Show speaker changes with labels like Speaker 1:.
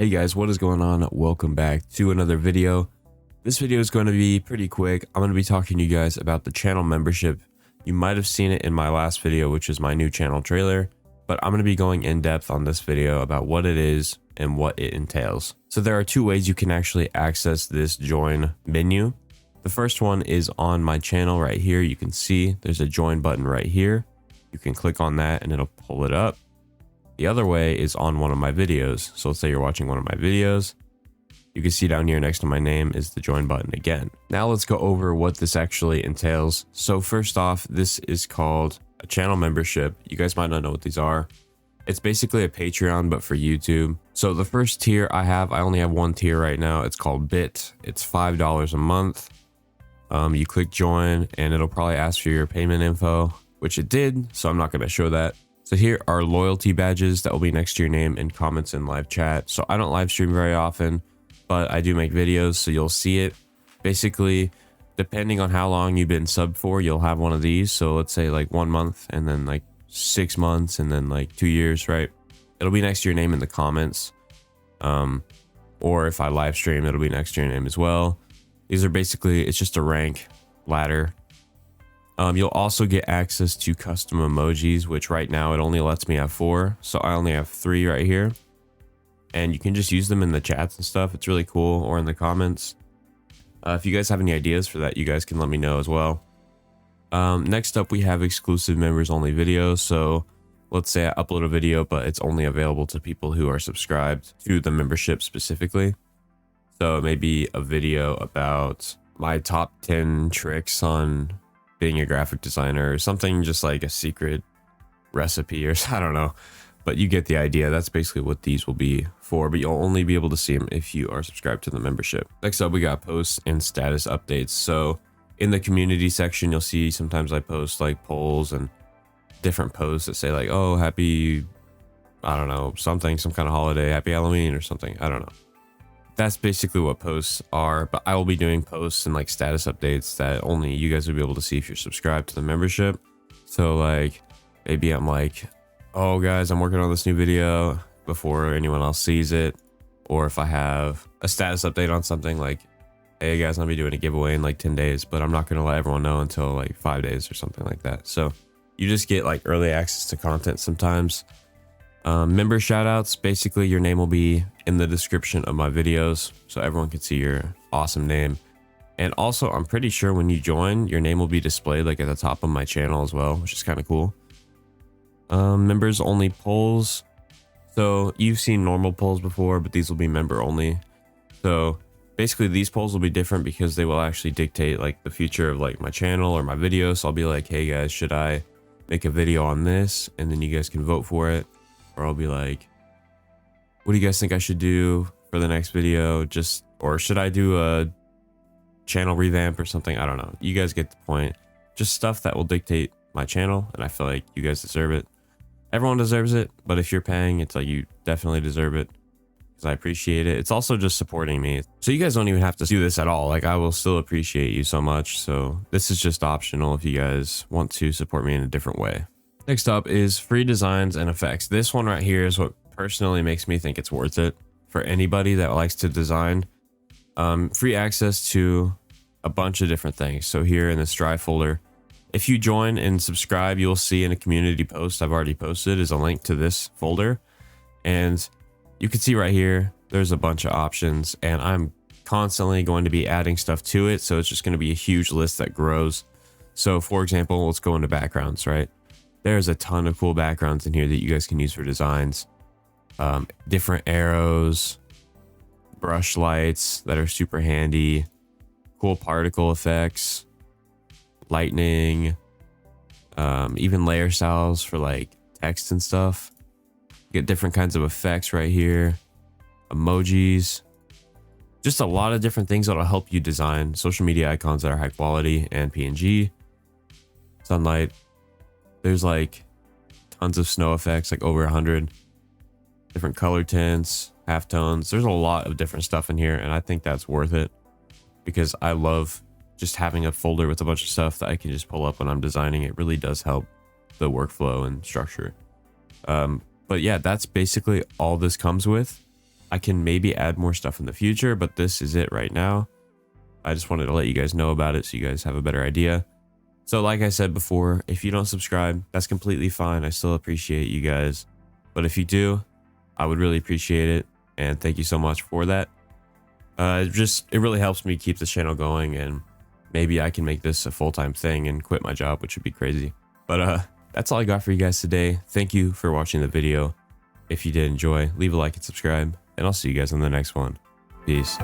Speaker 1: Hey guys, what is going on? Welcome back to another video. This video is going to be pretty quick. I'm going to be talking to you guys about the channel membership. You might have seen it in my last video, which is my new channel trailer, but I'm going to be going in depth on this video about what it is and what it entails. So there are two ways you can actually access this join menu. The first one is on my channel right here. You can see there's a join button right here. You can click on that and it'll pull it up. The other way is on one of my videos. So let's say you're watching one of my videos. You can see down here next to my name is the join button again. Now let's go over what this actually entails. So first off, this is called a channel membership. You guys might not know what these are. It's basically a Patreon, but for YouTube. So the first tier I only have one tier right now. It's called BIT. It's $5 a month. You click join and it'll probably ask for your payment info, which it did. So I'm not going to show that. So here are loyalty badges that will be next to your name and comments in live chat. So I don't live stream very often, but I do make videos, so you'll see it. Basically, depending on how long you've been subbed for, you'll have one of these. So let's say like 1 month and then like 6 months and then like 2 years, right? It'll be next to your name in the comments. Or if I live stream, it'll be next to your name as well. These are basically, it's just a rank ladder. You'll also get access to custom emojis, which right now it only lets me have 4. So I only have 3 right here. And you can just use them in the chats and stuff. It's really cool, or in the comments. If you guys have any ideas for that, you guys can let me know as well. Next up, we have exclusive members only videos. So let's say I upload a video, but it's only available to people who are subscribed to the membership specifically. So it may be a video about my top 10 tricks on being a graphic designer or something, just like a secret recipe or I don't know, but you get the idea. That's basically what these will be for, but you'll only be able to see them if you are subscribed to the membership. Next up, we got posts and status updates. So in the community section, you'll see sometimes I post like polls and different posts that say like, oh, happy, I don't know, something, some kind of holiday, happy Halloween or something. I don't know. That's basically what posts are, but I will be doing posts and like status updates that only you guys will be able to see if you're subscribed to the membership. So like maybe I'm like, oh guys, I'm working on this new video before anyone else sees it. Or if I have a status update on something like, hey guys, I'll be doing a giveaway in like 10 days, but I'm not going to let everyone know until like 5 days or something like that. So you just get like early access to content sometimes. Member shoutouts, basically your name will be in the description of my videos so everyone can see your awesome name. And also I'm pretty sure when you join, your name will be displayed like at the top of my channel as well, which is kind of cool. Members only polls. So you've seen normal polls before, but these will be member only. So basically these polls will be different because they will actually dictate like the future of like my channel or my video. So I'll be like, hey guys, should I make a video on this? And then you guys can vote for it. Or I'll be like, what do you guys think I should do for the next video? Or should I do a channel revamp or something? I don't know. You guys get the point. Just stuff that will dictate my channel. And I feel like you guys deserve it. Everyone deserves it. But if you're paying, it's like you definitely deserve it. Because I appreciate it. It's also just supporting me. So you guys don't even have to do this at all. Like I will still appreciate you so much. So this is just optional if you guys want to support me in a different way. Next up is free designs and effects. This one right here is what personally makes me think it's worth it for anybody that likes to design. Free access to a bunch of different things. So here in this Drive folder, if you join and subscribe, you'll see in a community post I've already posted is a link to this folder. And you can see right here, there's a bunch of options and I'm constantly going to be adding stuff to it. So it's just going to be a huge list that grows. So for example, let's go into backgrounds, right? There's a ton of cool backgrounds in here that you guys can use for designs. Different arrows, brush lights that are super handy, cool particle effects, lightning, even layer styles for like text and stuff. You get different kinds of effects right here, emojis, just a lot of different things that'll help you design social media icons that are high quality and PNG. Sunlight. There's like tons of snow effects, like over 100 different color tints, halftones. There's a lot of different stuff in here. And I think that's worth it because I love just having a folder with a bunch of stuff that I can just pull up when I'm designing. It really does help the workflow and structure. But yeah, that's basically all this comes with. I can maybe add more stuff in the future, but this is it right now. I just wanted to let you guys know about it so you guys have a better idea. So like I said before, if you don't subscribe, that's completely fine. I still appreciate you guys. But if you do, I would really appreciate it. And thank you so much for that. It really helps me keep this channel going, and maybe I can make this a full-time thing and quit my job, which would be crazy. But that's all I got for you guys today. Thank you for watching the video. If you did enjoy, leave a like and subscribe, and I'll see you guys in the next one. Peace.